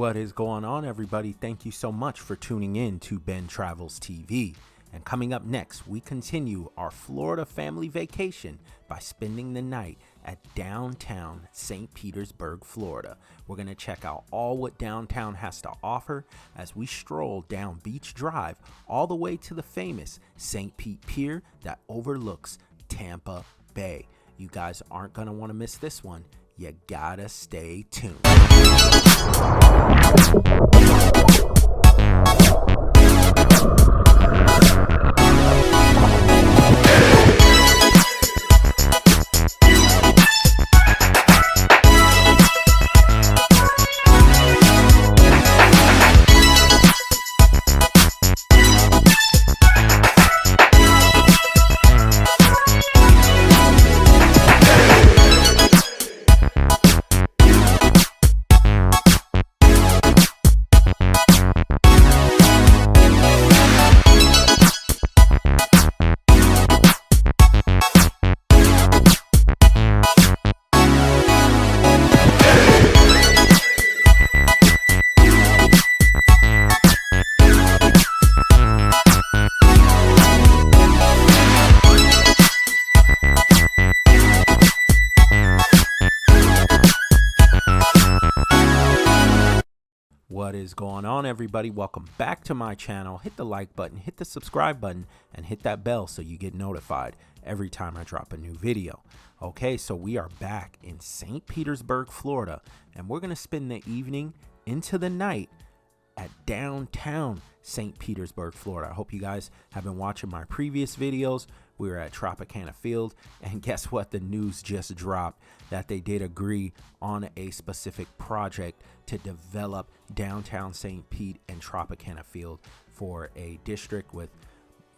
What is going on, everybody? Thank you so much for tuning in to Ben Travels TV. And coming up next, we continue our Florida family vacation by spending the night at downtown St. Petersburg, Florida. We're going to check out all what downtown has to offer as we stroll down Beach Drive all the way to the famous St. Pete Pier that overlooks Tampa Bay. You guys aren't going to want to miss this one. You gotta stay tuned. What is going on, everybody? Welcome back to my channel. Hit the like button, hit the subscribe button, and hit that bell so you get notified every time I drop a new video. Okay, so we are back in St. Petersburg, Florida, and we're going to spend the evening into the night at downtown St. Petersburg, Florida. I hope you guys have been watching my previous videos. We were at Tropicana Field, and guess what? The news just dropped that they did agree on a specific project to develop downtown St. Pete and Tropicana Field for a district with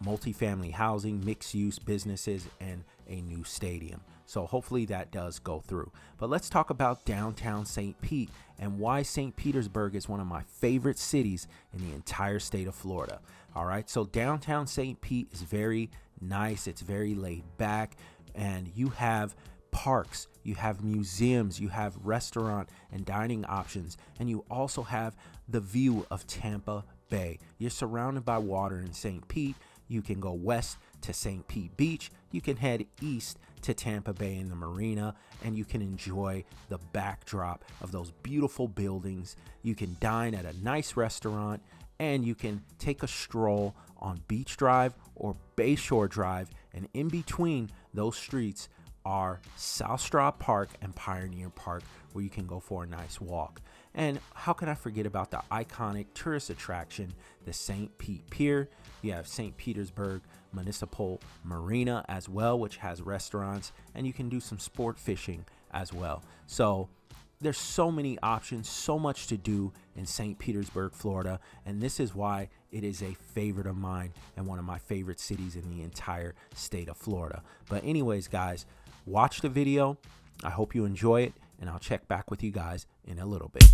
multifamily housing, mixed-use businesses, and a new stadium. So hopefully that does go through. But let's talk about downtown St. Pete and why St. Petersburg is one of my favorite cities in the entire state of Florida. All right, so downtown St. Pete is very nice. It's very laid back, and you have parks, you have museums, you have restaurant and dining options, and you also have the view of Tampa Bay. You're surrounded by water in St. Pete. You can go west to St. Pete Beach. You can head east to Tampa Bay in the marina, and you can enjoy the backdrop of those beautiful buildings. You can dine at a nice restaurant, and you can take a stroll on Beach Drive or Bayshore Drive, and in between those streets are South Straw Park and Pioneer Park, where you can go for a nice walk. And how can I forget about the iconic tourist attraction, the St. Pete Pier? You have St. Petersburg Municipal Marina as well, which has restaurants, and you can do some sport fishing as well. So there's so many options, so much to do in St. Petersburg, Florida, and this is why it is a favorite of mine and one of my favorite cities in the entire state of Florida. But anyways, guys, watch the video. I hope you enjoy it, and I'll check back with you guys in a little bit.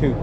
too.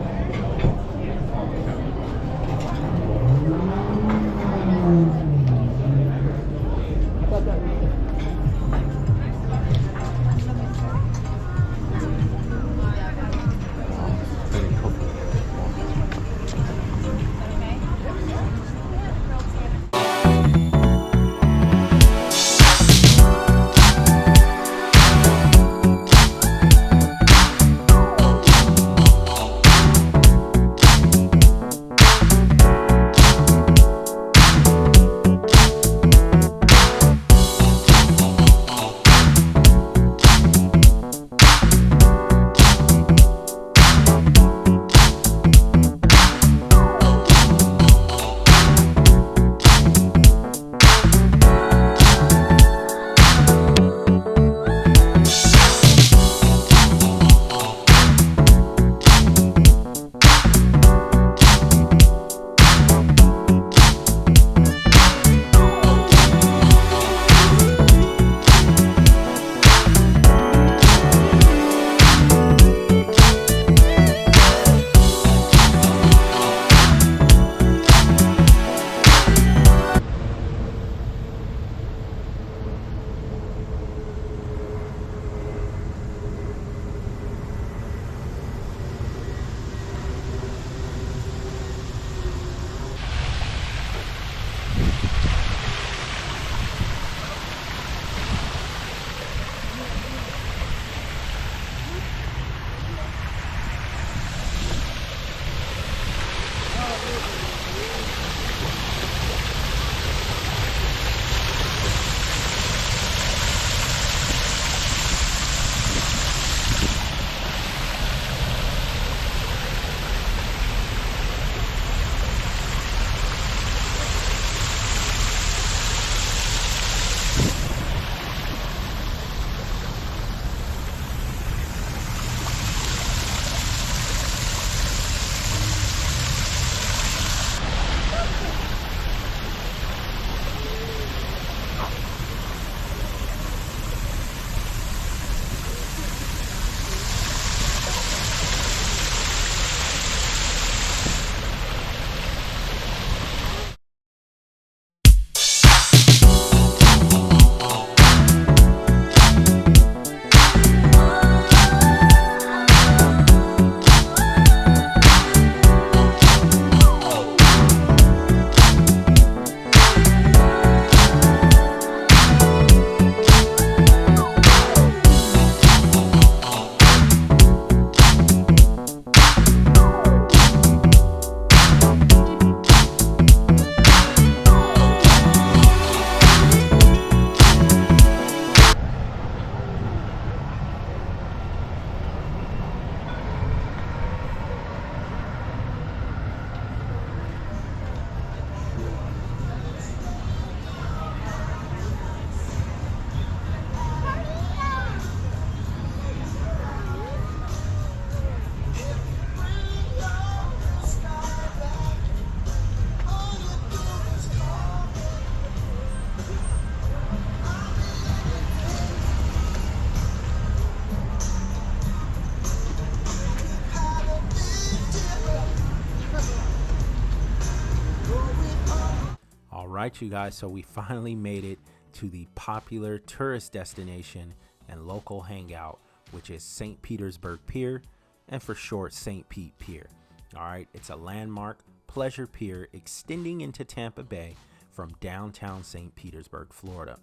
Right, you guys, so we finally made it to the popular tourist destination and local hangout, which is St. Petersburg Pier, and for short, St. Pete Pier. All right, it's a landmark pleasure pier extending into Tampa Bay from downtown St. Petersburg, Florida.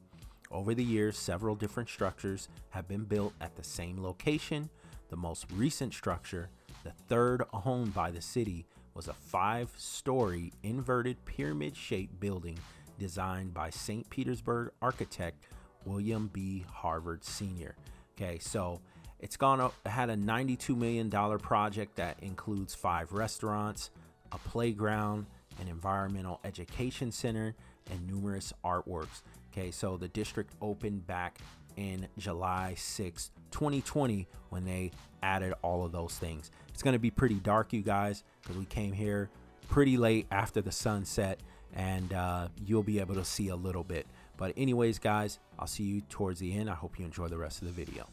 Over the years, several different structures have been built at the same location. The most recent structure, the third owned by the city, was a 5-story inverted pyramid-shaped building designed by St. Petersburg architect William B. Harvard Sr. Okay, so it's had a $92 million project that includes 5 restaurants, a playground, an environmental education center, and numerous artworks. Okay, so the district opened back in July 6, 2020, when they added all of those things. It's going to be pretty dark, you guys, because we came here pretty late after the sun set, and you'll be able to see a little bit. But anyways, guys, I'll see you towards the end. I hope you enjoy the rest of the video.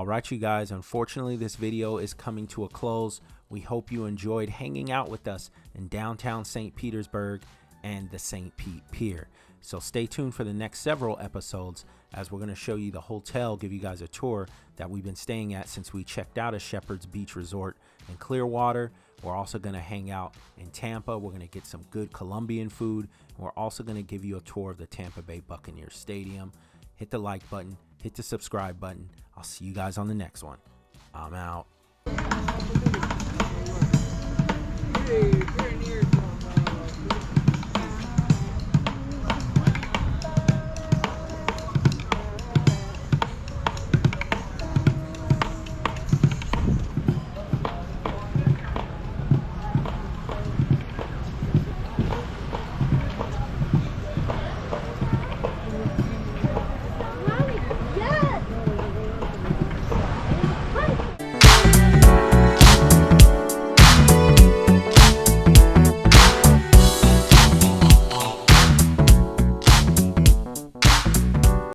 All right, you guys, unfortunately, this video is coming to a close. We hope you enjoyed hanging out with us in downtown St. Petersburg and the St. Pete Pier. So stay tuned for the next several episodes as we're going to show you the hotel, give you guys a tour that we've been staying at since we checked out of Shepherd's Beach Resort in Clearwater. We're also going to hang out in Tampa. We're going to get some good Colombian food. And we're also going to give you a tour of the Tampa Bay Buccaneers Stadium. Hit the like button, hit the subscribe button. I'll see you guys on the next one. I'm out. Hey,